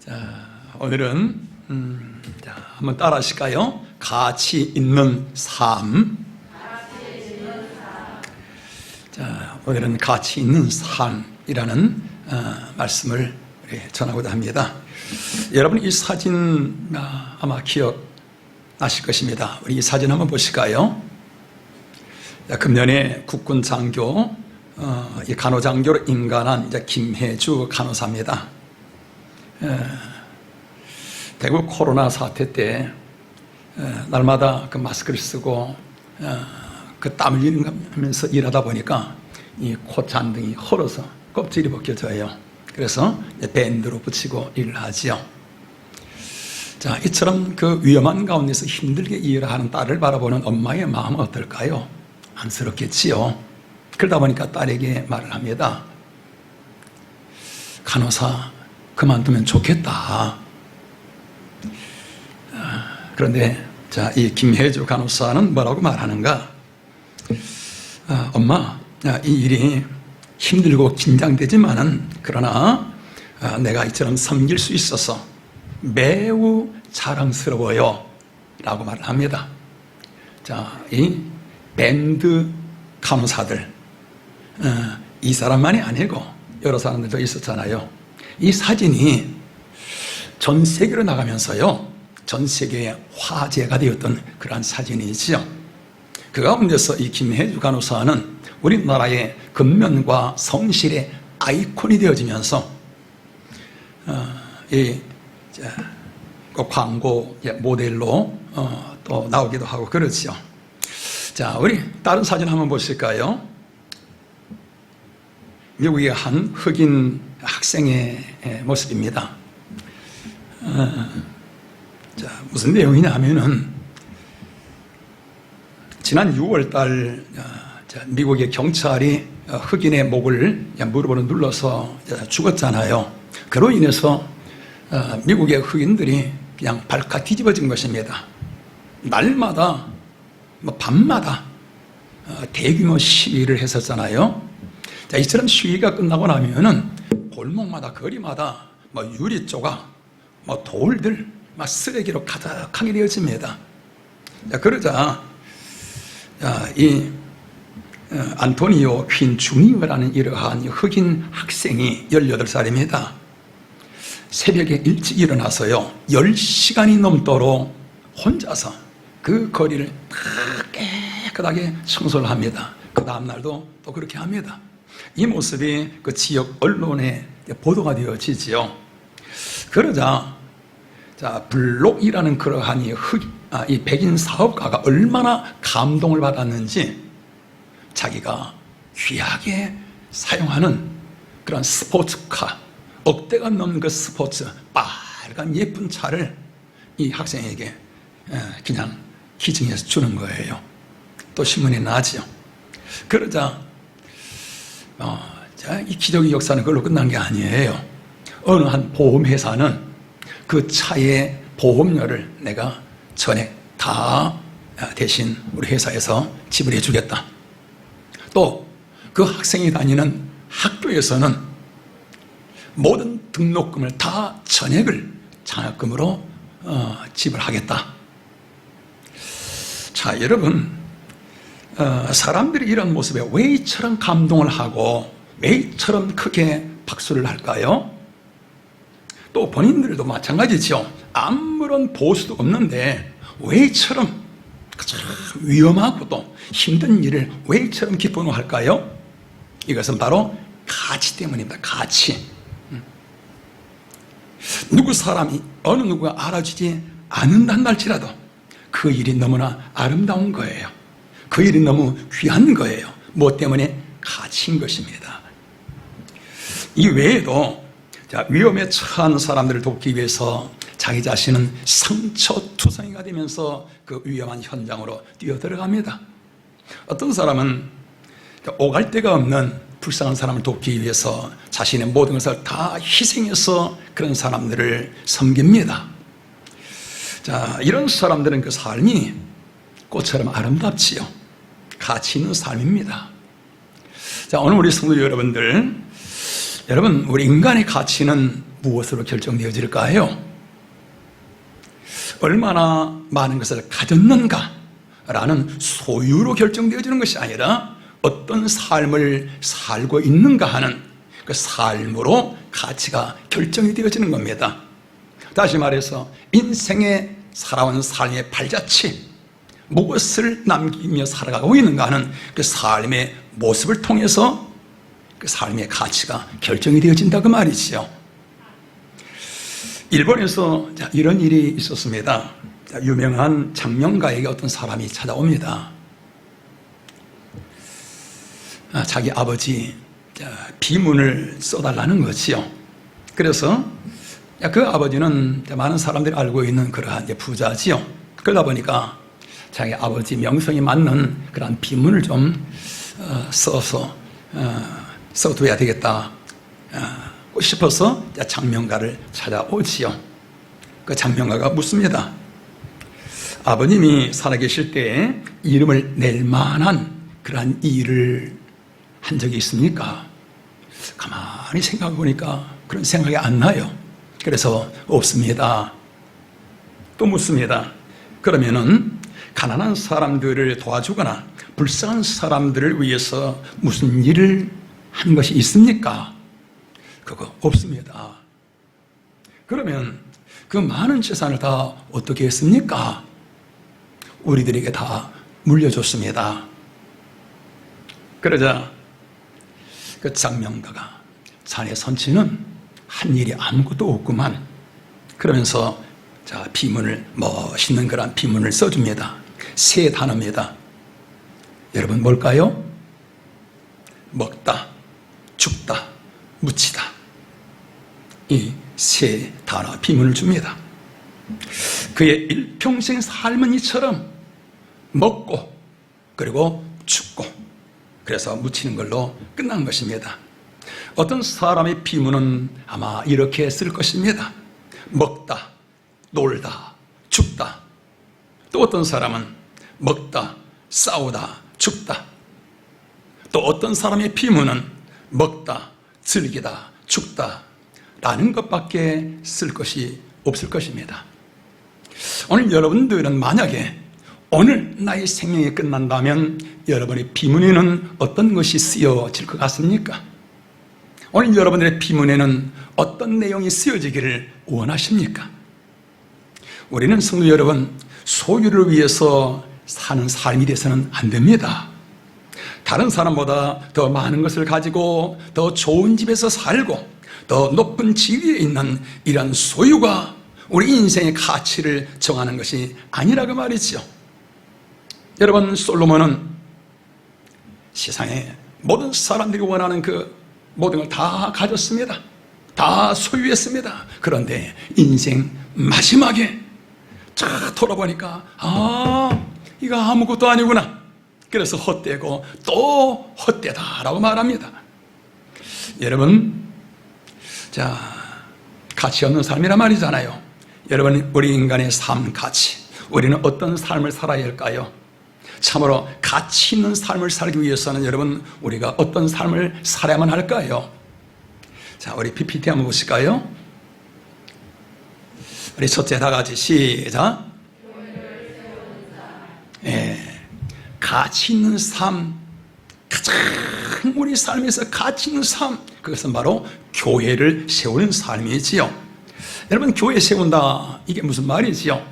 자, 오늘은 자, 한번 따라 하실까요? 가치 있는 삶. 자, 오늘은 가치 있는 삶이라는 말씀을 전하고자 합니다. 여러분, 이 사진 아마 기억나실 것입니다. 우리 이 사진 한번 보실까요? 자, 금년에 국군 장교, 이 간호장교로 임관한 이제 김혜주 간호사입니다. 대구 코로나 사태 때 날마다 그 마스크를 쓰고 그 땀을 흘리면서 일하다 보니까 이 코 잔등이 헐어서 껍질이 벗겨져요. 그래서 밴드로 붙이고 일을 하지요. 자, 이처럼 그 위험한 가운데서 힘들게 일을 하는 딸을 바라보는 엄마의 마음은 어떨까요? 안쓰럽겠지요. 그러다 보니까 딸에게 말을 합니다. 간호사 그만두면 좋겠다. 그런데 자, 이 김혜주 간호사는 뭐라고 말하는가? 엄마, 이 일이 힘들고 긴장되지만은 그러나 내가 이처럼 섬길 수 있어서 매우 자랑스러워요 라고 말을 합니다. 자, 이 밴드 간호사들, 이 사람만이 아니고 여러 사람들도 있었잖아요. 이 사진이 전 세계로 나가면서요, 전 세계에 화제가 되었던 그러한 사진이지요. 그 가운데서 이 김혜주 간호사는 우리나라의 근면과 성실의 아이콘이 되어지면서 그 광고 모델로 또 나오기도 하고 그렇지요. 자, 우리 다른 사진 한번 보실까요? 미국의 한 흑인 학생의 모습입니다. 자, 무슨 내용이냐 하면은 지난 6월달 미국의 경찰이 흑인의 목을 무릎으로 눌러서 죽었잖아요. 그로 인해서 미국의 흑인들이 그냥 발칵 뒤집어진 것입니다. 날마다 밤마다 대규모 시위를 했었잖아요. 자, 이처럼 시위가 끝나고 나면은 골목마다 거리마다 유리 조각, 돌들, 쓰레기로 가득하게 되어집니다. 자, 그러자 이 안토니오 퀸 주니어라는 이러한 흑인 학생이 18살입니다. 새벽에 일찍 일어나서요 10시간이 넘도록 혼자서 그 거리를 깨끗하게 청소를 합니다. 그 다음날도 또 그렇게 합니다. 이 모습이 그 지역 언론에 보도가 되어지지요. 그러자 자, 블록이라는 그러한 이 백인 사업가가 얼마나 감동을 받았는지 자기가 귀하게 사용하는 그런 스포츠카, 억대가 넘는 그 스포츠 빨간 예쁜 차를 이 학생에게 그냥 기증해서 주는 거예요. 또 신문에 나지요. 그러자 이 기적의 역사는 그걸로 끝난 게 아니에요. 어느 한 보험회사는 그 차의 보험료를 내가 전액 다 대신 우리 회사에서 지불해 주겠다. 또 그 학생이 다니는 학교에서는 모든 등록금을 다 전액을 장학금으로 지불하겠다. 자, 여러분, 사람들이 이런 모습에 왜 이처럼 감동을 하고 왜 이처럼 크게 박수를 할까요? 또 본인들도 마찬가지죠. 아무런 보수도 없는데 왜 이처럼 위험하고도 힘든 일을 왜 이처럼 기뻐할까요? 이것은 바로 가치 때문입니다. 가치. 누구 사람이 어느 누구가 알아주지 않는다는 할지라도 그 일이 너무나 아름다운 거예요. 그 일이 너무 귀한 거예요. 무엇 때문에? 가치인 것입니다. 이 외에도 위험에 처한 사람들을 돕기 위해서 자기 자신은 상처투성이가 되면서 그 위험한 현장으로 뛰어들어갑니다. 어떤 사람은 오갈 데가 없는 불쌍한 사람을 돕기 위해서 자신의 모든 것을 다 희생해서 그런 사람들을 섬깁니다. 자, 이런 사람들은 그 삶이 꽃처럼 아름답지요. 가치 있는 삶입니다. 자, 오늘 우리 성도 여러분들, 여러분, 우리 인간의 가치는 무엇으로 결정되어질까요? 얼마나 많은 것을 가졌는가라는 소유로 결정되어지는 것이 아니라 어떤 삶을 살고 있는가 하는 그 삶으로 가치가 결정이 되어지는 겁니다. 다시 말해서 인생에 살아온 삶의 발자취, 무엇을 남기며 살아가고 있는가 하는 그 삶의 모습을 통해서 그 삶의 가치가 결정이 되어진다 그 말이지요. 일본에서 이런 일이 있었습니다. 유명한 장명가에게 어떤 사람이 찾아옵니다. 자기 아버지 비문을 써달라는 거지요. 그래서 그 아버지는 많은 사람들이 알고 있는 그러한 부자지요. 그러다 보니까 자기 아버지 명성이 맞는 그러한 비문을 좀 써둬야 되겠다 싶어서 장명가를 찾아오지요. 그 장명가가 묻습니다. 아버님이 살아계실 때 이름을 낼 만한 그러한 일을 한 적이 있습니까? 가만히 생각해 보니까 그런 생각이 안 나요. 그래서 없습니다. 또 묻습니다. 그러면은 가난한 사람들을 도와주거나 불쌍한 사람들을 위해서 무슨 일을 한 것이 있습니까? 그거 없습니다. 그러면 그 많은 재산을 다 어떻게 했습니까? 우리들에게 다 물려줬습니다. 그러자 그 장명가가 자네 선치는 한 일이 아무것도 없구만. 그러면서 비문을, 멋있는 그런 비문을 써줍니다. 세 단어입니다. 여러분 뭘까요? 먹다, 죽다, 묻히다. 이 세 단어 비문을 줍니다. 그의 일평생 삶은 이처럼 먹고 그리고 죽고 그래서 묻히는 걸로 끝난 것입니다. 어떤 사람의 비문은 아마 이렇게 쓸 것입니다. 먹다, 놀다, 죽다. 또 어떤 사람은 먹다, 싸우다, 죽다. 또 어떤 사람의 비문은 먹다, 즐기다, 죽다 라는 것밖에 쓸 것이 없을 것입니다. 오늘 여러분들은 만약에 오늘 나의 생명이 끝난다면 여러분의 비문에는 어떤 것이 쓰여질 것 같습니까? 오늘 여러분들의 비문에는 어떤 내용이 쓰여지기를 원하십니까? 우리는 성도 여러분, 소유를 위해서 사는 삶이 돼서는 안 됩니다. 다른 사람보다 더 많은 것을 가지고 더 좋은 집에서 살고 더 높은 지위에 있는 이런 소유가 우리 인생의 가치를 정하는 것이 아니라고 말이죠. 여러분, 솔로몬은 세상에 모든 사람들이 원하는 그 모든 걸 다 가졌습니다. 다 소유했습니다. 그런데 인생 마지막에 쫙 돌아보니까 이거 아무것도 아니구나. 그래서 헛되고 또 헛되다라고 말합니다. 여러분, 가치 없는 삶이란 말이잖아요. 여러분, 우리 인간의 삶 가치, 우리는 어떤 삶을 살아야 할까요? 참으로 가치 있는 삶을 살기 위해서는 여러분, 우리가 어떤 삶을 살아야만 할까요? 우리 PPT 한번 보실까요? 우리 첫째 다 같이 시작. 가치 있는 삶, 가장 우리 삶에서 가치 있는 삶, 그것은 바로 교회를 세우는 삶이지요. 여러분, 교회 세운다, 이게 무슨 말이지요?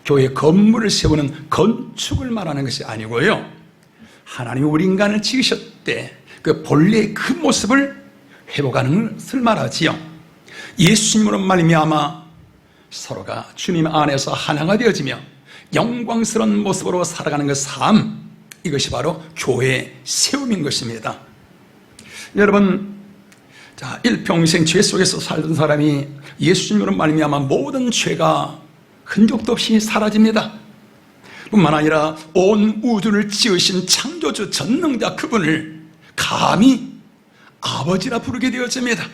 교회 건물을 세우는 건축을 말하는 것이 아니고요, 하나님이 우리 인간을 지으셨대 그 본래의 그 모습을 회복하는 것을 말하지요. 예수님으로 말미암아 서로가 주님 안에서 하나가 되어지며 영광스러운 모습으로 살아가는 그 삶, 이것이 바로 교회의 세움인 것입니다. 여러분, 일평생 죄 속에서 살던 사람이 예수님으로 말미암아 모든 죄가 흔적도 없이 사라집니다. 뿐만 아니라 온 우주를 지으신 창조주 전능자 그분을 감히 아버지라 부르게 되어집니다.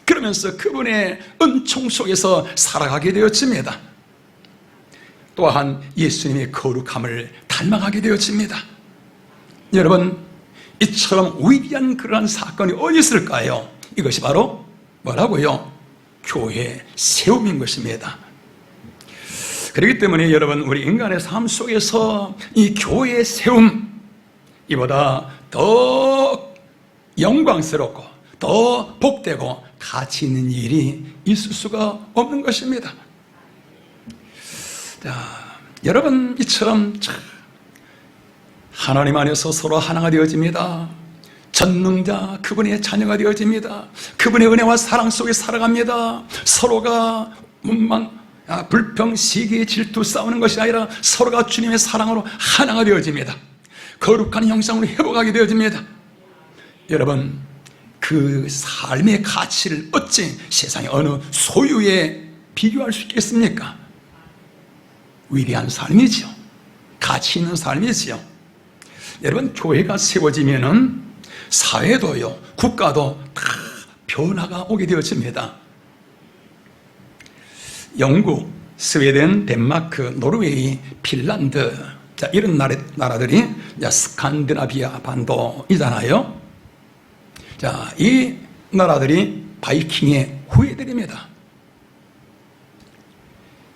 그러면서 그분의 은총 속에서 살아가게 되어집니다. 또한 예수님의 거룩함을 닮아가게 되어집니다. 여러분, 이처럼 위대한 그러한 사건이 어디 있을까요? 이것이 바로 뭐라고요? 교회 세움인 것입니다. 그렇기 때문에 여러분, 우리 인간의 삶 속에서 이 교회 세움, 이보다 더 영광스럽고 더 복되고 가치 있는 일이 있을 수가 없는 것입니다. 자, 여러분, 이처럼 하나님 안에서 서로 하나가 되어집니다. 전능자 그분의 자녀가 되어집니다. 그분의 은혜와 사랑 속에 살아갑니다. 서로가 불평, 시기, 질투 싸우는 것이 아니라 서로가 주님의 사랑으로 하나가 되어집니다. 거룩한 형상으로 회복하게 되어집니다. 여러분, 그 삶의 가치를 어찌 세상의 어느 소유에 비교할 수 있겠습니까? 위대한 삶이지요. 가치 있는 삶이지요. 여러분, 교회가 세워지면은 사회도요, 국가도 다 변화가 오게 되어집니다. 영국, 스웨덴, 덴마크, 노르웨이, 핀란드, 자, 이런 나라들이 스칸디나비아 반도이잖아요. 자, 이 나라들이 바이킹의 후예들입니다.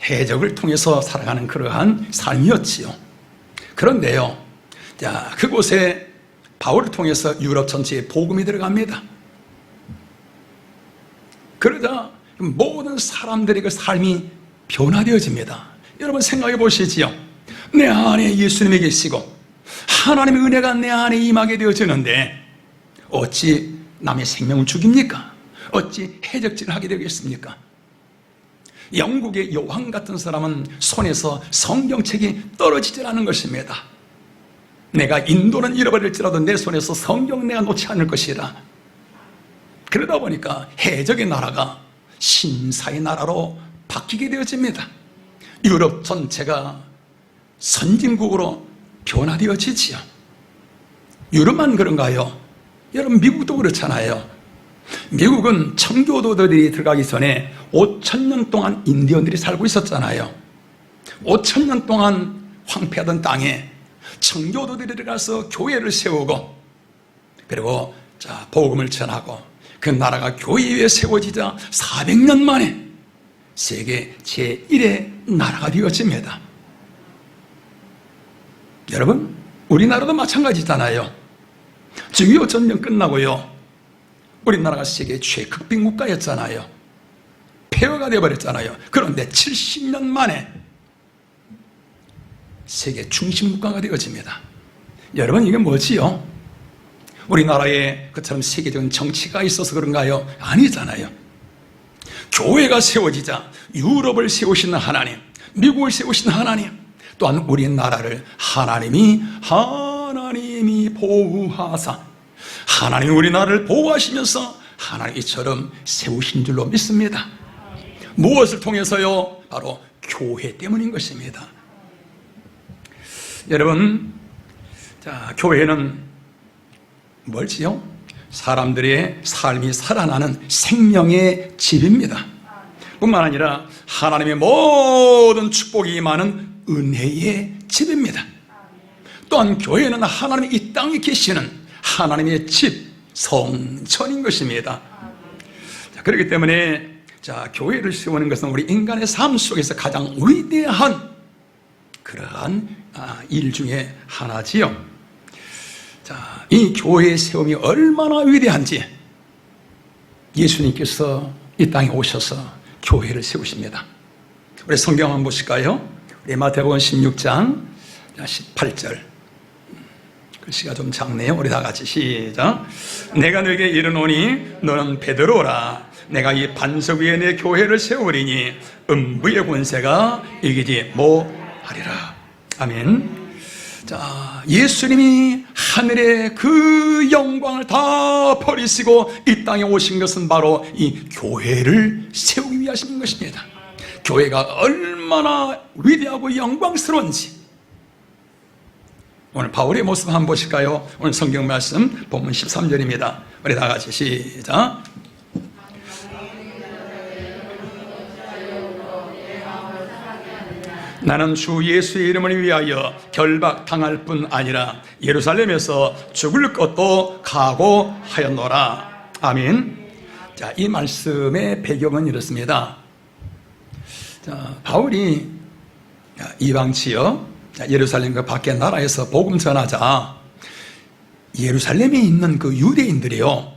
해적을 통해서 살아가는 그러한 삶이었지요. 그런데요, 자, 그곳에 바울을 통해서 유럽 전체에 복음이 들어갑니다. 그러자 모든 사람들의 그 삶이 변화되어집니다. 여러분, 생각해 보시지요. 내 안에 예수님이 계시고 하나님의 은혜가 내 안에 임하게 되어지는데 어찌 남의 생명을 죽입니까? 어찌 해적질을 하게 되겠습니까? 영국의 요한 같은 사람은 손에서 성경책이 떨어지질 않은 것입니다. 내가 인도는 잃어버릴지라도 내 손에서 성경 내가 놓지 않을 것이라. 그러다 보니까 해적의 나라가 신사의 나라로 바뀌게 되어집니다. 유럽 전체가 선진국으로 변화되어지지요. 유럽만 그런가요? 여러분, 미국도 그렇잖아요. 미국은 청교도들이 들어가기 전에 5,000년 동안 인디언들이 살고 있었잖아요. 5,000년 동안 황폐하던 땅에 청교도들이 들어가서 교회를 세우고, 그리고 자, 복음을 전하고, 그 나라가 교회 위에 세워지자 400년 만에 세계 제1의 나라가 되어집니다. 여러분, 우리나라도 마찬가지잖아요. 중2 전쟁 끝나고요, 우리나라가 세계 최극빈 국가였잖아요. 폐허가 되어버렸잖아요. 그런데 70년 만에 세계 중심 국가가 되어집니다. 여러분, 이게 뭐지요? 우리나라에 그처럼 세계적인 정치가 있어서 그런가요? 아니잖아요. 교회가 세워지자 유럽을 세우시는 하나님, 미국을 세우시는 하나님, 또한 우리나라를 하나님이 보호하사, 하나님이 우리나라를 보호하시면서 하나님 이처럼 세우신 줄로 믿습니다. 무엇을 통해서요? 바로 교회 때문인 것입니다. 여러분, 자, 교회는 뭘지요? 사람들의 삶이 살아나는 생명의 집입니다. 뿐만 아니라 하나님의 모든 축복이 임하는 은혜의 집입니다. 또한 교회는 하나님이 이 땅에 계시는 하나님의 집, 성전인 것입니다. 자, 그렇기 때문에 자, 교회를 세우는 것은 우리 인간의 삶 속에서 가장 위대한 그러한 일 중에 하나지요. 자, 이 교회의 세움이 얼마나 위대한지 예수님께서 이 땅에 오셔서 교회를 세우십니다. 우리 성경 한번 보실까요? 우리 마태복음 16장 18절. 글씨가 좀 작네요. 우리 다 같이 시작. 내가 너에게 이르노니 너는 베드로라. 내가 이 반석 위에 내 교회를 세우리니 음부의 권세가 이기지 못하리라. 아멘. 자, 예수님이 하늘의 그 영광을 다 버리시고 이 땅에 오신 것은 바로 이 교회를 세우기 위하신 것입니다. 교회가 얼마나 위대하고 영광스러운지 오늘 바울의 모습 한번 보실까요? 오늘 성경 말씀 본문 13절입니다. 우리 다 같이 시작. 나는 주 예수의 이름을 위하여 결박당할 뿐 아니라 예루살렘에서 죽을 것도 각오하였노라. 아멘. 자, 이 말씀의 배경은 이렇습니다. 자, 바울이 이방 지역 예루살렘 그 밖의 나라에서 복음 전하자 예루살렘에 있는 그 유대인들이요,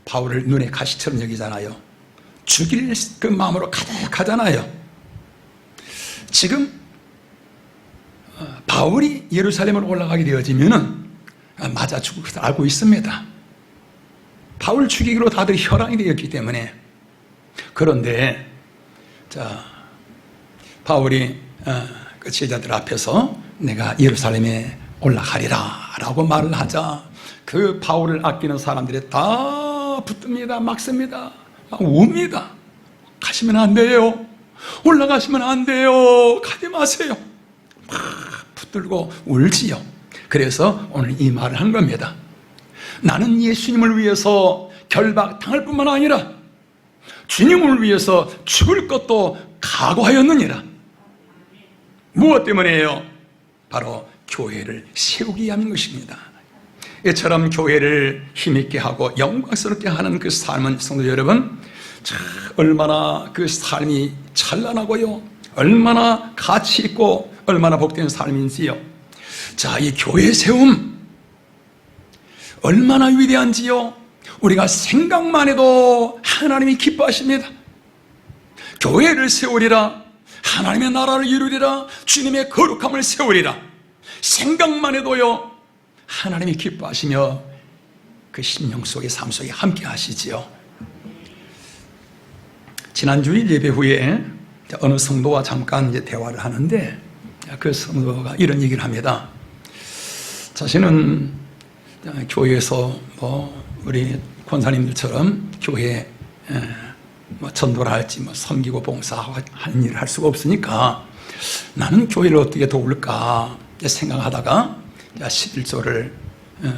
바울을 눈에 가시처럼 여기잖아요. 죽일 그 마음으로 가득하잖아요. 지금 바울이 예루살렘으로 올라가게 되어지면은 맞아 죽을 것을 알고 있습니다. 바울 죽이기로 다들 혈안이 되었기 때문에. 그런데 자, 바울이 그 제자들 앞에서 내가 예루살렘에 올라가리라 라고 말을 하자 그 바울을 아끼는 사람들이 다 붙듭니다. 막습니다. 막 웁니다. 가시면 안 돼요. 올라가시면 안 돼요. 가지 마세요. 막 붙들고 울지요. 그래서 오늘 이 말을 한 겁니다. 나는 예수님을 위해서 결박당할 뿐만 아니라 주님을 위해서 죽을 것도 각오하였느니라. 무엇 때문에요? 바로 교회를 세우기 위함인 것입니다. 이처럼 교회를 힘있게 하고 영광스럽게 하는 그 삶은 성도 여러분, 얼마나 그 삶이 찬란하고요, 얼마나 가치 있고 얼마나 복된 삶인지요. 자, 이 교회 세움 얼마나 위대한지요. 우리가 생각만 해도 하나님이 기뻐하십니다. 교회를 세우리라, 하나님의 나라를 이루리라, 주님의 거룩함을 세우리라. 생각만 해도요 하나님이 기뻐하시며 그 심령 속에 삶 속에 함께 하시지요. 지난 주일 예배 후에 어느 성도와 잠깐 이제 대화를 하는데 그 성도가 이런 얘기를 합니다. 자신은 교회에서 우리 권사님들처럼 교회에 전도를 할지 섬기고 봉사하고 하는 일을 할 수가 없으니까 나는 교회를 어떻게 도울까 생각하다가 11조를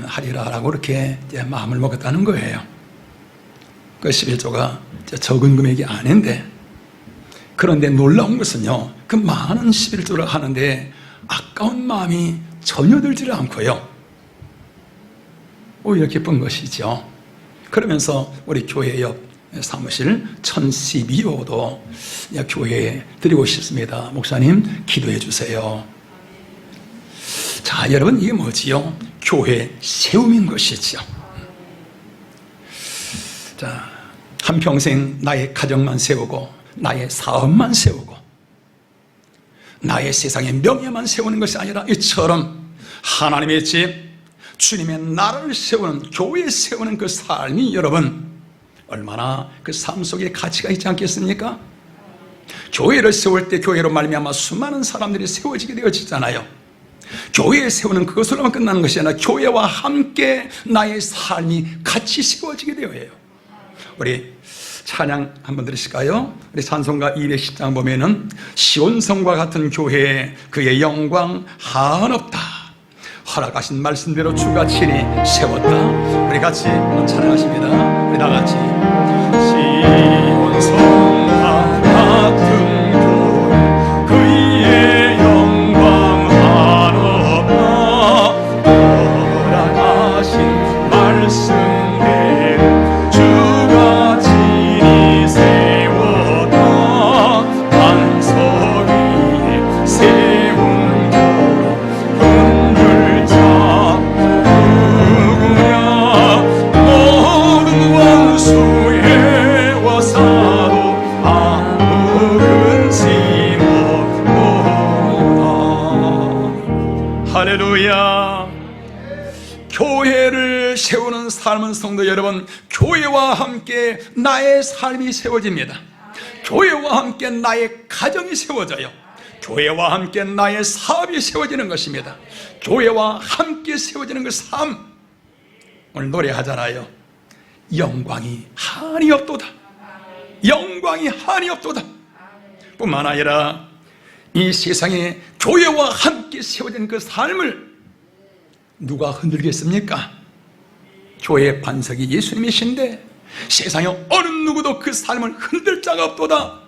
하리라라고 이렇게 마음을 먹었다는 거예요. 그 11조가 적은 금액이 아닌데, 그런데 놀라운 것은요, 그 많은 11조를 하는데 아까운 마음이 전혀 들지를 않고요, 오히려 기쁜 것이죠. 그러면서 우리 교회 옆 사무실 1012호도 교회에 드리고 싶습니다. 목사님 기도해 주세요. 자, 여러분, 이게 뭐지요? 교회 세움인 것이지요. 자, 한평생 나의 가정만 세우고 나의 사업만 세우고 나의 세상의 명예만 세우는 것이 아니라 이처럼 하나님의 집, 주님의 나라를 세우는, 교회 세우는 그 삶이 여러분 얼마나 그 삶 속에 가치가 있지 않겠습니까? 교회를 세울 때 교회로 말미암아 수많은 사람들이 세워지게 되어지잖아요. 교회에 세우는 그것으로만 끝나는 것이 아니라 교회와 함께 나의 삶이 같이 세워지게 되어요. 우리 찬양 한번 들으실까요? 우리 찬송가 210장 보면은 시온성과 같은 교회에 그의 영광 한없다, 허락하신 말씀대로 주가 친히 세웠다. 우리 같이 한번 찬양하십니다. 우리 다 같이. 시온성과 같은 그의 영광 한없다, 허락하신 말씀대로 주가 친히 세웠다. 반석 위에 세운 교회 흔들자 누구냐, 모든 원수의 와사도 아무 근심 없도다. 할렐루야. 교회를 세우는 삶은 성도 여러분, 교회와 함께 나의 삶이 세워집니다. 교회와 함께 나의 가정이 세워져요. 교회와 함께 나의 사업이 세워지는 것입니다. 교회와 함께 세워지는 그 삶, 오늘 노래하잖아요. 영광이 한이 없도다. 영광이 한이 없도다. 뿐만 아니라 이 세상에 교회와 함께 세워진 그 삶을 누가 흔들겠습니까? 교회의 반석이 예수님이신데 세상에 어느 누구도 그 삶을 흔들 자가 없도다.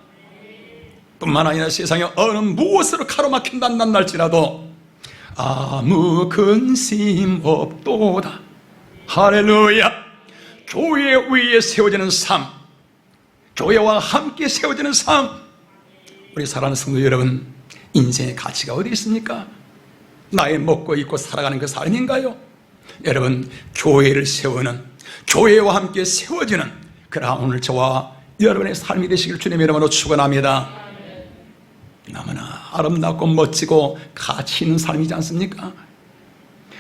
뿐만 아니라 세상에 어느 무엇으로 가로막힌다는 날지라도 아무 근심 없도다. 할렐루야. 교회 위에 세워지는 삶, 교회와 함께 세워지는 삶. 우리 사랑하는 성도 여러분, 인생의 가치가 어디 있습니까? 나의 먹고 입고 살아가는 그 삶인가요? 여러분, 교회를 세우는, 교회와 함께 세워지는 그러한 오늘 저와 여러분의 삶이 되시길 주님의 이름으로 축원합니다. 너무나 아름답고 멋지고 가치 있는 삶이지 않습니까?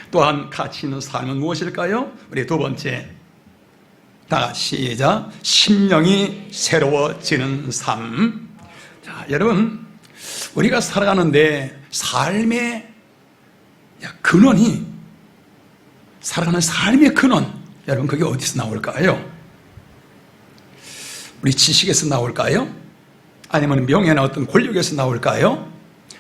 또한 가치 있는 삶은 무엇일까요? 우리 두 번째, 다 같이 시작. 심령이 새로워지는 삶. 자, 여러분, 우리가 살아가는데 삶의 근원이, 살아가는 삶의 근원, 여러분 그게 어디서 나올까요? 우리 지식에서 나올까요? 아니면 명예나 어떤 권력에서 나올까요?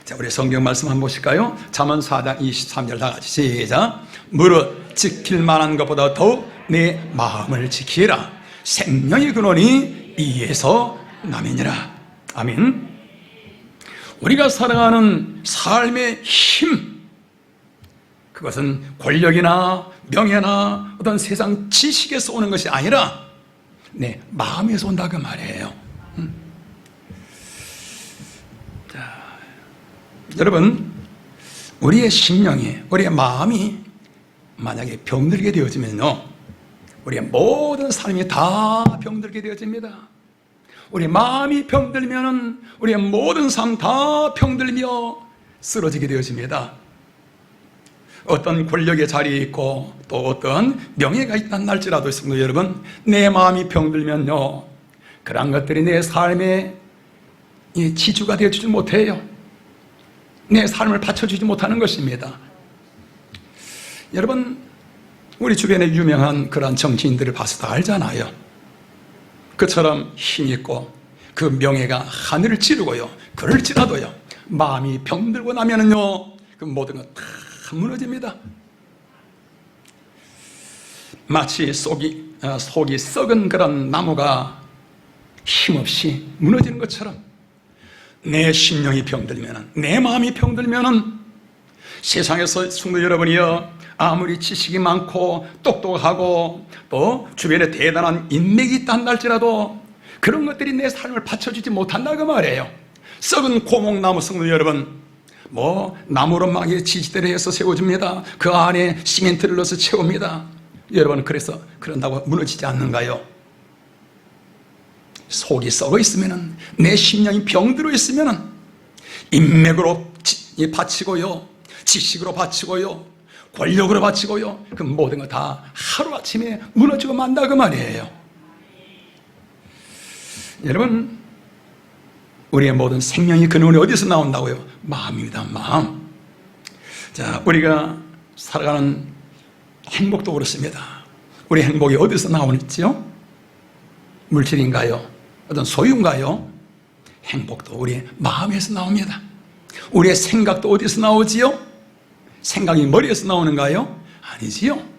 자, 우리 성경 말씀 한번 보실까요? 잠언 4장 23절 다 같이 시작. 무릇 지킬 만한 것보다 더욱 내 마음을 지키라. 생명의 근원이 이에서 남이니라. 아멘. 우리가 살아가는 삶의 힘, 그것은 권력이나 명예나 어떤 세상 지식에서 오는 것이 아니라 내 마음에서 온다 그 말이에요. 자, 여러분, 우리의 심령이, 우리의 마음이 만약에 병들게 되어지면요, 우리의 모든 삶이 다 병들게 되어집니다. 우리 마음이 병들면 우리의 모든 삶 다 병들며 쓰러지게 되어집니다. 어떤 권력의 자리에 있고 또 어떤 명예가 있다는 날지라도 성도 여러분, 내 마음이 병들면요, 그런 것들이 내 삶의 지주가 되어주지 못해요. 내 삶을 받쳐주지 못하는 것입니다. 여러분, 우리 주변에 유명한 그런 정치인들을 봐서 다 알잖아요. 그처럼 힘있고 그 명예가 하늘을 찌르고요, 그럴지라도요, 마음이 병들고 나면은요, 그 모든 것 다 무너집니다. 마치 속이 썩은 그런 나무가 힘없이 무너지는 것처럼 내 심령이 병들면, 내 마음이 병들면 세상에서 성도 여러분이요, 아무리 지식이 많고 똑똑하고 또 주변에 대단한 인맥이 있다 할지라도 그런 것들이 내 삶을 받쳐주지 못한다 그 말이에요. 썩은 고목나무 성도 여러분, 나무로 막 지지대를 해서 세워줍니다. 그 안에 시멘트를 넣어서 채웁니다. 여러분, 그래서 그런다고 무너지지 않는가요? 속이 썩어 있으면, 내 심령이 병들어 있으면 인맥으로 바치고요, 지식으로 바치고요, 권력으로 바치고요, 그 모든 거 다 하루아침에 무너지고 만다 그 말이에요. 여러분, 우리의 모든 생명이 근원이 어디서 나온다고요? 마음입니다. 마음. 자, 우리가 살아가는 행복도 그렇습니다. 우리 행복이 어디서 나오는지요? 물질인가요? 어떤 소유인가요? 행복도 우리의 마음에서 나옵니다. 우리의 생각도 어디서 나오지요? 생각이 머리에서 나오는가요? 아니지요.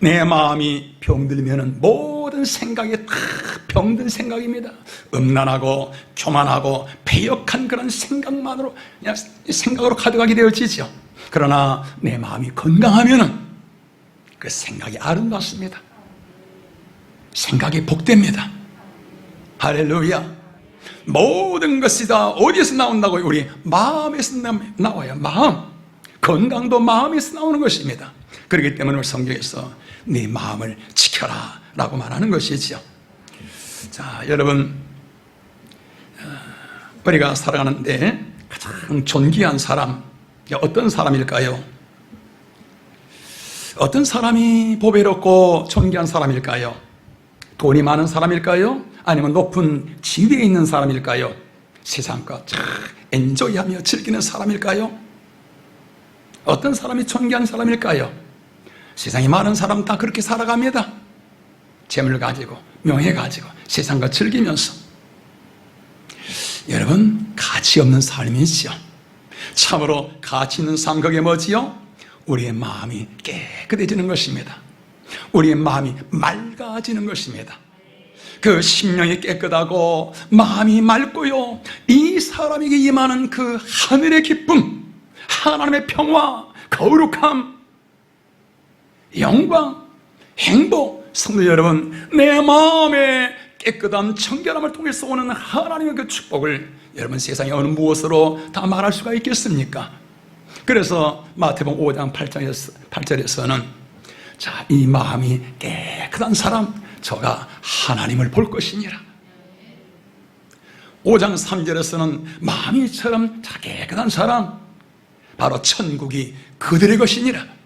내 마음이 병들면 모든 생각이 다 병든 생각입니다. 음란하고 교만하고 패역한 그런 생각만으로, 그냥 생각으로 가득하게 되어지죠. 그러나 내 마음이 건강하면 그 생각이 아름답습니다. 생각이 복됩니다. 할렐루야. 모든 것이 다 어디에서 나온다고요? 우리 마음에서 나와요. 마음. 건강도 마음에서 나오는 것입니다. 그렇기 때문에 성경에서 네 마음을 지켜라 라고 말하는 것이지요. 자, 여러분, 우리가 살아가는데 가장 존귀한 사람, 어떤 사람일까요? 어떤 사람이 보배롭고 존귀한 사람일까요? 돈이 많은 사람일까요? 아니면 높은 지위에 있는 사람일까요? 세상과 참 엔조이하며 즐기는 사람일까요? 어떤 사람이 존귀한 사람일까요? 세상에 많은 사람 다 그렇게 살아갑니다. 재물 가지고 명예 가지고 세상과 즐기면서. 여러분, 가치 없는 삶이죠. 참으로 가치 있는 삶, 그게 뭐지요? 우리의 마음이 깨끗해지는 것입니다. 우리의 마음이 맑아지는 것입니다. 그 심령이 깨끗하고 마음이 맑고요, 이 사람에게 임하는 그 하늘의 기쁨, 하나님의 평화, 거룩함, 영광, 행복, 성도 여러분, 내 마음에 깨끗함, 청결함을 통해서 오는 하나님의 그 축복을 여러분 세상에 어느 무엇으로 다 말할 수가 있겠습니까? 그래서 마태복음 5장 8절에서는 자, 이 마음이 깨끗한 사람, 저가 하나님을 볼 것이니라. 5장 3절에서는 마음이 이처럼 깨끗한 사람, 바로 천국이 그들의 것이니라.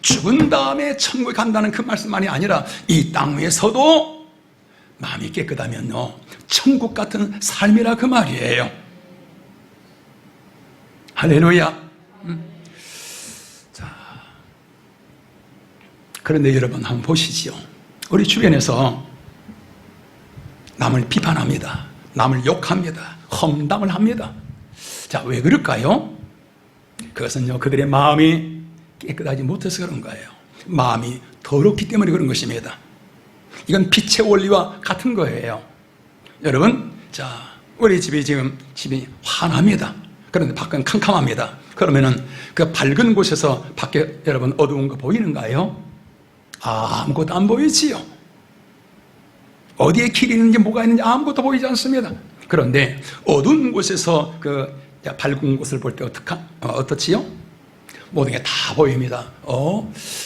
죽은 다음에 천국에 간다는 그 말씀만이 아니라 이 땅 위에서도 마음이 깨끗하면요, 천국 같은 삶이라 그 말이에요. 할렐루야. 자, 그런데 여러분 한번 보시지요. 우리 주변에서 남을 비판합니다. 남을 욕합니다. 험담을 합니다. 자, 왜 그럴까요? 그것은요, 그들의 마음이 깨끗하지 못해서 그런 거예요. 마음이 더럽기 때문에 그런 것입니다. 이건 빛의 원리와 같은 거예요. 여러분, 자, 우리 집이 지금 집이 환합니다. 그런데 밖은 캄캄합니다. 그러면은 그 밝은 곳에서 밖에 여러분 어두운 거 보이는가요? 아무것도 안 보이지요. 어디에 길이 있는지 뭐가 있는지 아무것도 보이지 않습니다. 그런데 어두운 곳에서 그 밝은 곳을 볼 때 어떻지요? 모든 게 다 보입니다.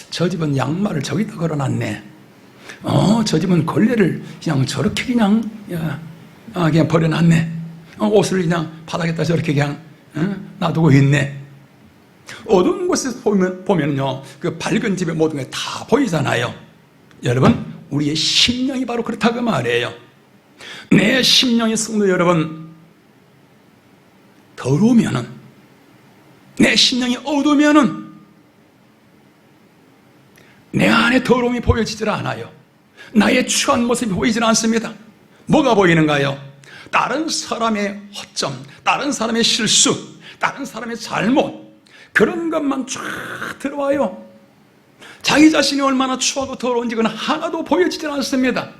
저 집은 양말을 저기다 걸어놨네. 저 집은 걸레를 그냥 저렇게 그냥 버려놨네. 옷을 그냥 바닥에다 저렇게 그냥 놔두고 있네. 어두운 곳에서 보면요, 그 밝은 집의 모든 게 다 보이잖아요. 여러분, 우리의 심령이 바로 그렇다고 말해요. 내 심령의 성도 여러분, 더러우면은, 내 심령이 어두우면은 내 안에 더러움이 보여지질 않아요. 나의 추한 모습이 보이질 않습니다. 뭐가 보이는가요? 다른 사람의 허점, 다른 사람의 실수, 다른 사람의 잘못, 그런 것만 쫙 들어와요. 자기 자신이 얼마나 추하고 더러운지 그건 하나도 보여지질 않습니다.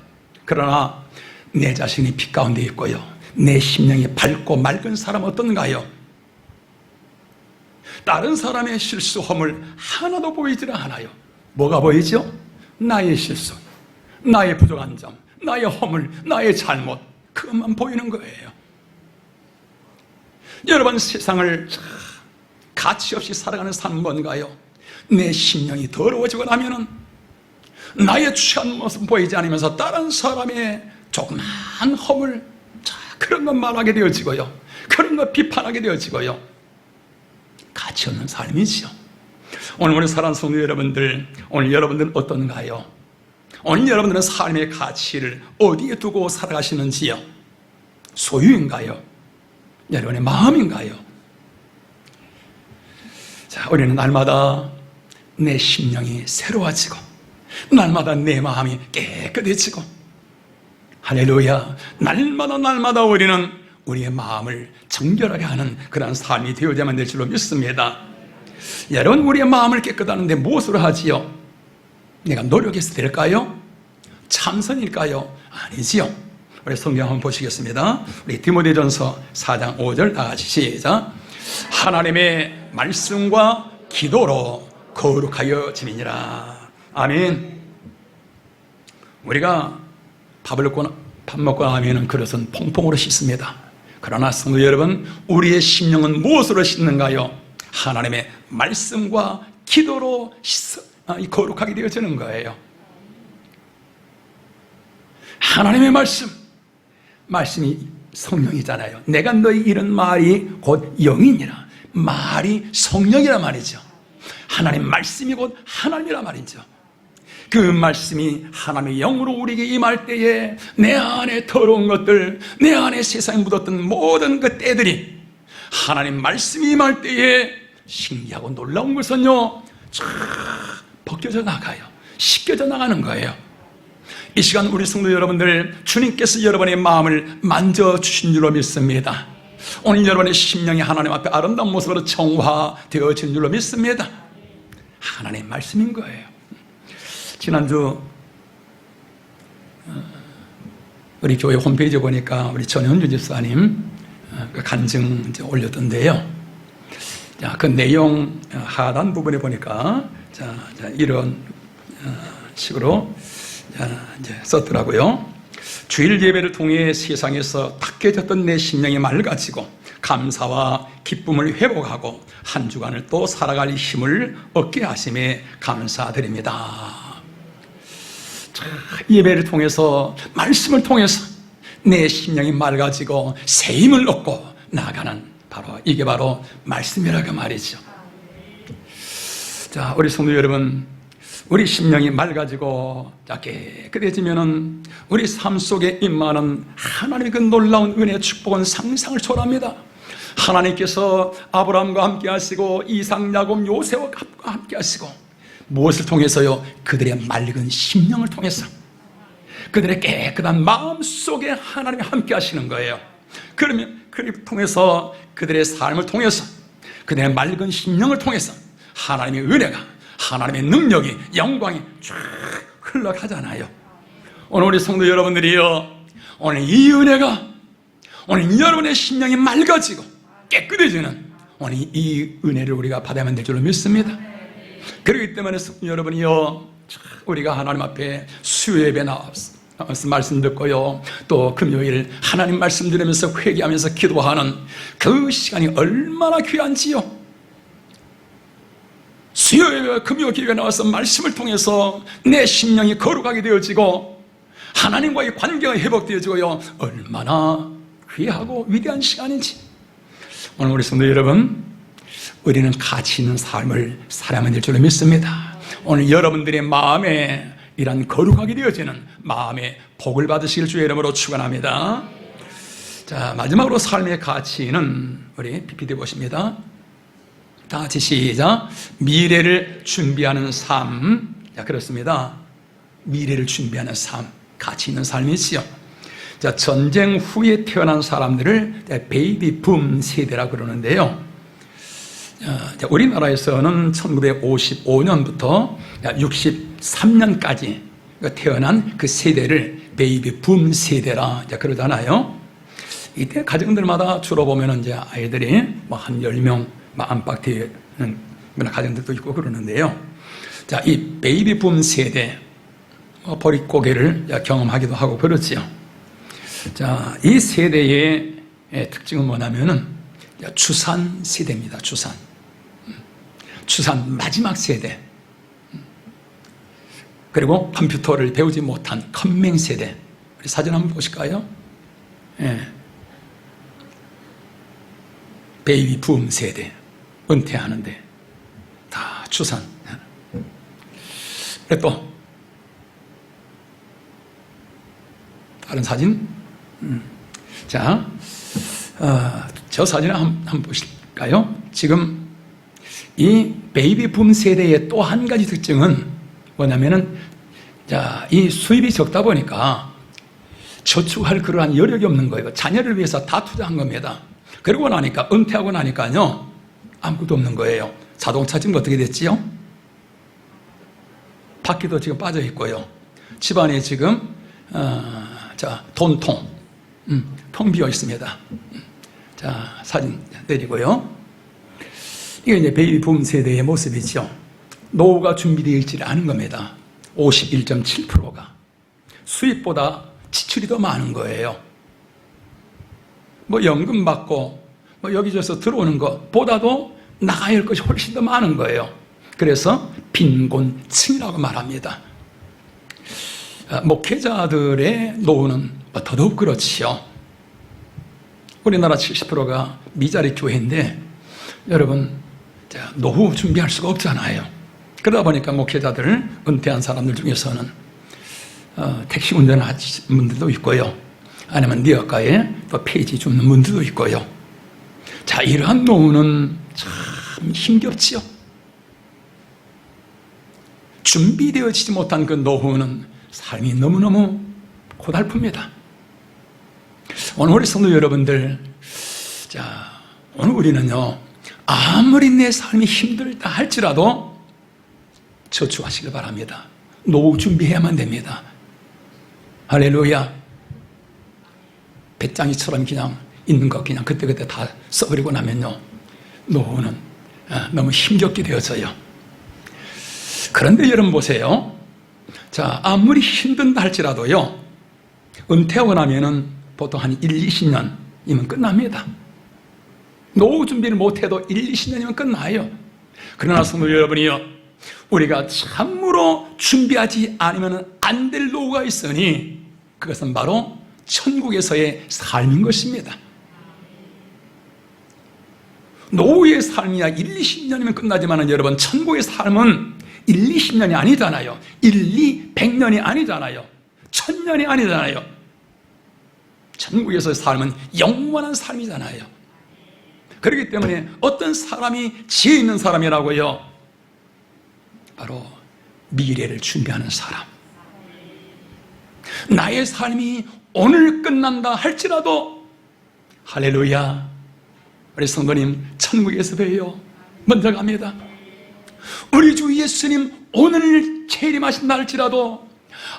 그러나 내 자신이 빛 가운데 있고요, 내 심령이 밝고 맑은 사람 어떤가요? 다른 사람의 실수, 허물 하나도 보이질 않아요. 뭐가 보이죠? 나의 실수, 나의 부족한 점, 나의 허물, 나의 잘못, 그것만 보이는 거예요. 여러분, 세상을 가치 없이 살아가는 삶은 뭔가요? 내 심령이 더러워지고 나면은 나의 취한 모습 보이지 않으면서 다른 사람의 조그만 허물, 그런 것 말하게 되어지고요, 그런 것 비판하게 되어지고요, 가치 없는 삶이지요. 오늘 우리 사랑하는 성도 여러분들, 오늘 여러분들은 어떤가요? 오늘 여러분들은 삶의 가치를 어디에 두고 살아가시는지요? 소유인가요? 여러분의 마음인가요? 자, 우리는 날마다 내 심령이 새로워지고 날마다 내 마음이 깨끗해지고, 할렐루야, 날마다 우리는 우리의 마음을 정결하게 하는 그런 삶이 되어야만 될 줄로 믿습니다. 여러분, 우리의 마음을 깨끗하는데 무엇으로 하지요? 내가 노력해서 될까요? 참선일까요? 아니지요. 우리 성경 한번 보시겠습니다. 우리 디모데전서 4장 5절 다 같이 시작. 하나님의 말씀과 기도로 거룩하여 지니라. 아멘. 우리가 밥 먹고 나면 그릇은 퐁퐁으로 씻습니다. 그러나 성도 여러분, 우리의 심령은 무엇으로 씻는가요? 하나님의 말씀과 기도로 거룩하게 되어지는 거예요. 하나님의 말씀이 성령이잖아요. 내가 너희 이런 말이 곧 영이니라. 말이 성령이란 말이죠. 하나님 말씀이 곧 하나님이란 말이죠. 그 말씀이 하나님의 영으로 우리에게 임할 때에 내 안에 더러운 것들, 내 안에 세상에 묻었던 모든 그 때들이 하나님 말씀이 임할 때에 신기하고 놀라운 것은요, 쫙 벗겨져 나가요. 씻겨져 나가는 거예요. 이 시간 우리 성도 여러분들, 주님께서 여러분의 마음을 만져주신 줄로 믿습니다. 오늘 여러분의 심령이 하나님 앞에 아름다운 모습으로 정화되어진 줄로 믿습니다. 하나님의 말씀인 거예요. 지난주 우리 교회 홈페이지에 보니까 우리 전현주 집사님 그 간증 이제 올렸던데요. 자, 그 내용 하단 부분에 보니까 자, 이런 식으로 이제 썼더라고요. 주일 예배를 통해 세상에서 탁해졌던 내 심령이 맑아지고 감사와 기쁨을 회복하고 한 주간을 또 살아갈 힘을 얻게 하심에 감사드립니다. 자, 예배를 통해서, 말씀을 통해서 내 심령이 맑아지고 새 힘을 얻고 나아가는, 이게 바로 말씀이라고 말이죠. 자, 우리 성도 여러분, 우리 심령이 맑아지고 깨끗해지면은 우리 삶 속에 임하는 하나님의 그 놀라운 은혜의 축복은 상상을 초월합니다. 하나님께서 아브라함과 함께 하시고 이삭, 야곱, 요셉과 함께 하시고, 무엇을 통해서요? 그들의 맑은 심령을 통해서, 그들의 깨끗한 마음 속에 하나님이 함께 하시는 거예요. 그러면 그를 통해서, 그들의 삶을 통해서, 그들의 맑은 심령을 통해서 하나님의 은혜가, 하나님의 능력이, 영광이 쫙 흘러가잖아요. 오늘 우리 성도 여러분들이요, 오늘 이 은혜가, 오늘 여러분의 심령이 맑아지고 깨끗해지는 오늘 이 은혜를 우리가 받아야만 될 줄로 믿습니다. 그렇기 때문에 성도 여러분이요, 우리가 하나님 앞에 수요예배 나와서 말씀 듣고요, 또 금요일 하나님 말씀 들으면서 회개하면서 기도하는 그 시간이 얼마나 귀한지요. 수요예배, 금요일에 나와서 말씀을 통해서 내 심령이 거룩하게 되어지고 하나님과의 관계가 회복되어지고요, 얼마나 귀하고 위대한 시간인지. 오늘 우리 성도 여러분, 우리는 가치 있는 삶을 살아야만 될 줄로 믿습니다. 오늘 여러분들의 마음에 이런 거룩하게 되어지는 마음의 복을 받으시길 주의 이름으로 축원합니다. 자, 마지막으로 삶의 가치는 우리 PPT 보십니다. 다 같이 시작. 미래를 준비하는 삶. 자, 그렇습니다. 미래를 준비하는 삶, 가치 있는 삶이지요. 자, 전쟁 후에 태어난 사람들을 베이비 붐 세대라고 그러는데요. 자, 우리나라에서는 1955년부터 63년까지 태어난 그 세대를 베이비 붐 세대라 그러잖아요. 이때 가정들마다 주로 보면 이제 아이들이 뭐 한 10명 안팎 되는 그런 가정들도 있고 그러는데요. 자, 이 베이비 붐 세대, 보릿고개를 경험하기도 하고 그렇지요. 자, 이 세대의 특징은 뭐냐면은 추산 세대입니다. 추산 마지막 세대. 그리고 컴퓨터를 배우지 못한 컴맹 세대. 우리 사진 한번 보실까요? 예. 베이비 붐 세대. 은퇴하는데 다 추산. 또 다른 사진. 자, 저 사진을 한번 보실까요? 지금 이 베이비 붐 세대의 또 한 가지 특징은 뭐냐면은, 자, 이 수입이 적다 보니까 저축할 그러한 여력이 없는 거예요. 자녀를 위해서 다 투자한 겁니다. 그러고 나니까, 은퇴하고 나니까요, 아무것도 없는 거예요. 자동차 지금 어떻게 됐지요? 바퀴도 지금 빠져 있고요. 집안에 지금 자, 돈통 텅 비어 있습니다. 자, 사진 내리고요. 이게 이제 베이비 붐 세대의 모습이죠. 노후가 준비되어 있지 않은 겁니다. 51.7%가 수입보다 지출이 더 많은 거예요. 뭐 연금 받고 뭐 여기저기서 들어오는 것보다도 나가야 할 것이 훨씬 더 많은 거예요. 그래서 빈곤층이라고 말합니다. 목회자들의 노후는 더더욱 그렇지요. 우리나라 70%가 미자리 교회인데, 여러분, 노후 준비할 수가 없잖아요. 그러다 보니까 목회자들, 은퇴한 사람들 중에서는 택시 운전하는 분들도 있고요, 아니면 리어카에 또 폐지 줍는 분들도 있고요. 자, 이러한 노후는 참 힘겹지요. 준비되어지지 못한 그 노후는 삶이 너무너무 고달픕니다. 오늘 우리 성도 여러분들, 자, 오늘 우리는요, 아무리 내 삶이 힘들다 할지라도 저축하시길 바랍니다. 노후 준비해야만 됩니다. 할렐루야. 배짱이처럼 그냥 있는 거 그냥 그때그때 다 써버리고 나면요, 노후는 너무 힘겹게 되어져요. 그런데 여러분 보세요. 자, 아무리 힘든다 할지라도요, 은퇴하고 나면은 보통 한 1, 20년이면 끝납니다. 노후 준비를 못해도 1, 20년이면 끝나요. 그러나 성도 여러분이요, 우리가 참으로 준비하지 않으면 안 될 노후가 있으니 그것은 바로 천국에서의 삶인 것입니다. 노후의 삶이야 1, 20년이면 끝나지만 여러분, 천국의 삶은 1, 20년이 아니잖아요. 1, 2, 100년이 아니잖아요. 1000년이 아니잖아요. 천국에서의 삶은 영원한 삶이잖아요. 그렇기 때문에 어떤 사람이 지혜 있는 사람이라고요? 바로 미래를 준비하는 사람. 나의 삶이 오늘 끝난다 할지라도 할렐루야, 우리 성도님 천국에서 봬요. 먼저 갑니다. 우리 주 예수님 오늘 재림하신다 할지라도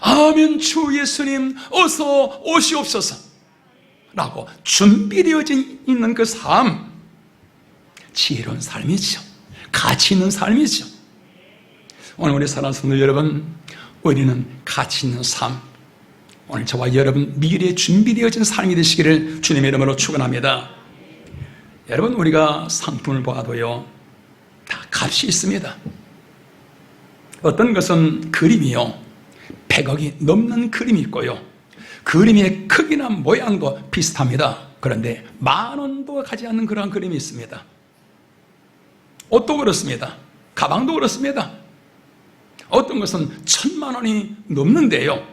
아멘, 주 예수님 어서 오시옵소서 라고 준비되어져 있는 그 삶, 지혜로운 삶이죠. 가치 있는 삶이죠. 오늘 우리 사랑하는 성도 여러분, 우리는 가치 있는 삶, 오늘 저와 여러분 미래에 준비되어진 삶이 되시기를 주님의 이름으로 축원합니다. 여러분, 우리가 상품을 보아도요, 다 값이 있습니다. 어떤 것은 그림이요, 100억이 넘는 그림이 있고요, 그림의 크기나 모양도 비슷합니다. 그런데 10,000원도 가지 않는 그러한 그림이 있습니다. 옷도 그렇습니다. 가방도 그렇습니다. 어떤 것은 1,000,000원이 넘는데요,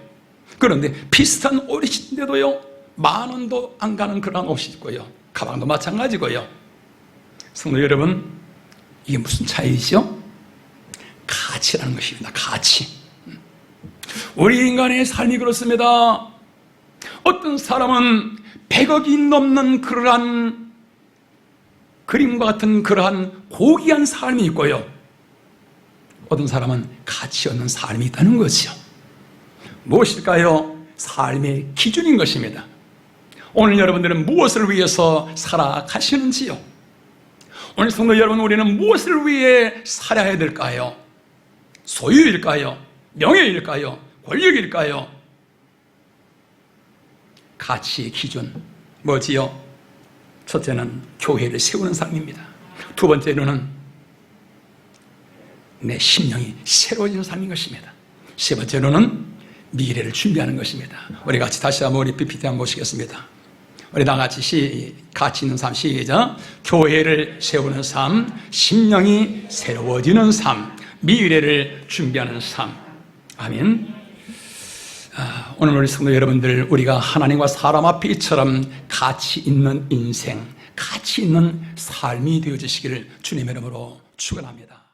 그런데 비슷한 옷이 신데도요 10,000원도 안 가는 그런 옷이 있고요, 가방도 마찬가지고요. 성도 여러분, 이게 무슨 차이죠? 가치라는 것입니다. 가치. 우리 인간의 삶이 그렇습니다. 어떤 사람은 100억이 넘는 그러한 그림과 같은 그러한 고귀한 삶이 있고요, 어떤 사람은 가치 없는 삶이 있다는 거죠. 무엇일까요? 삶의 기준인 것입니다. 오늘 여러분들은 무엇을 위해서 살아가시는지요? 오늘 성도 여러분, 우리는 무엇을 위해 살아야 될까요? 소유일까요? 명예일까요? 권력일까요? 가치의 기준 뭐지요? 첫째는 교회를 세우는 삶입니다. 두 번째로는 내 심령이 새로워지는 삶인 것입니다. 세 번째로는 미래를 준비하는 것입니다. 우리 같이 다시 한번 우리 PPT 한번 보시겠습니다. 우리 다 같이 가치 있는 삶 시작. 교회를 세우는 삶, 심령이 새로워지는 삶, 미래를 준비하는 삶. 아멘. 오늘 우리 성도 여러분들, 우리가 하나님과 사람 앞에 이처럼 가치 있는 인생, 가치 있는 삶이 되어지시기를 주님의 이름으로 축원합니다.